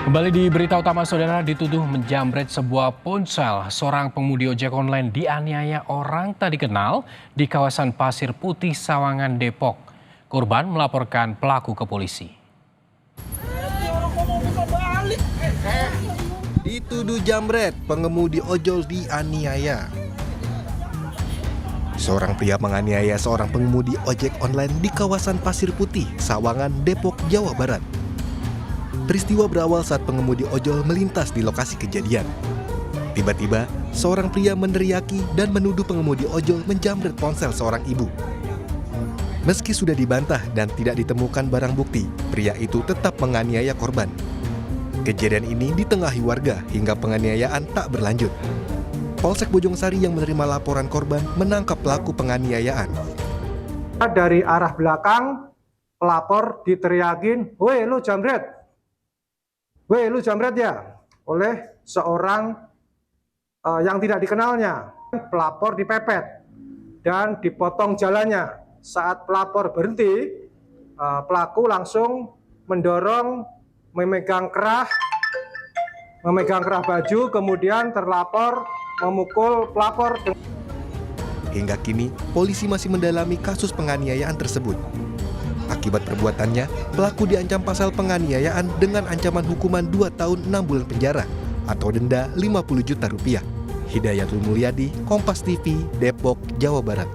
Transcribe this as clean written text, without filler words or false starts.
Kembali di berita utama, saudara, dituduh menjamret sebuah ponsel. Seorang pengemudi ojek online dianiaya orang tak dikenal di kawasan Pasir Putih, Sawangan, Depok. Korban melaporkan pelaku ke polisi. Dituduh jamret, pengemudi ojol dianiaya. Seorang pria menganiaya seorang pengemudi ojek online di kawasan Pasir Putih, Sawangan, Depok, Jawa Barat. Peristiwa berawal saat pengemudi ojol melintas di lokasi kejadian. Tiba-tiba, seorang pria meneriaki dan menuduh pengemudi ojol menjamret ponsel seorang ibu. Meski sudah dibantah dan tidak ditemukan barang bukti, pria itu tetap menganiaya korban. Kejadian ini ditengahi warga hingga penganiayaan tak berlanjut. Polsek Bojongsari yang menerima laporan korban menangkap pelaku penganiayaan. Dari arah belakang, pelapor diteriakin, "Woi, lu jamret! Woi, lu jamret ya?" oleh seorang yang tidak dikenalnya. Pelapor dipepet dan dipotong jalannya. Saat pelapor berhenti, pelaku langsung mendorong, memegang kerah baju, kemudian terlapor memukul pelapor. Hingga kini, polisi masih mendalami kasus penganiayaan tersebut. Akibat perbuatannya, pelaku diancam pasal penganiayaan dengan ancaman hukuman 2 tahun 6 bulan penjara atau denda 50 juta rupiah. Hidayatul Mulyadi, Kompas TV, Depok, Jawa Barat.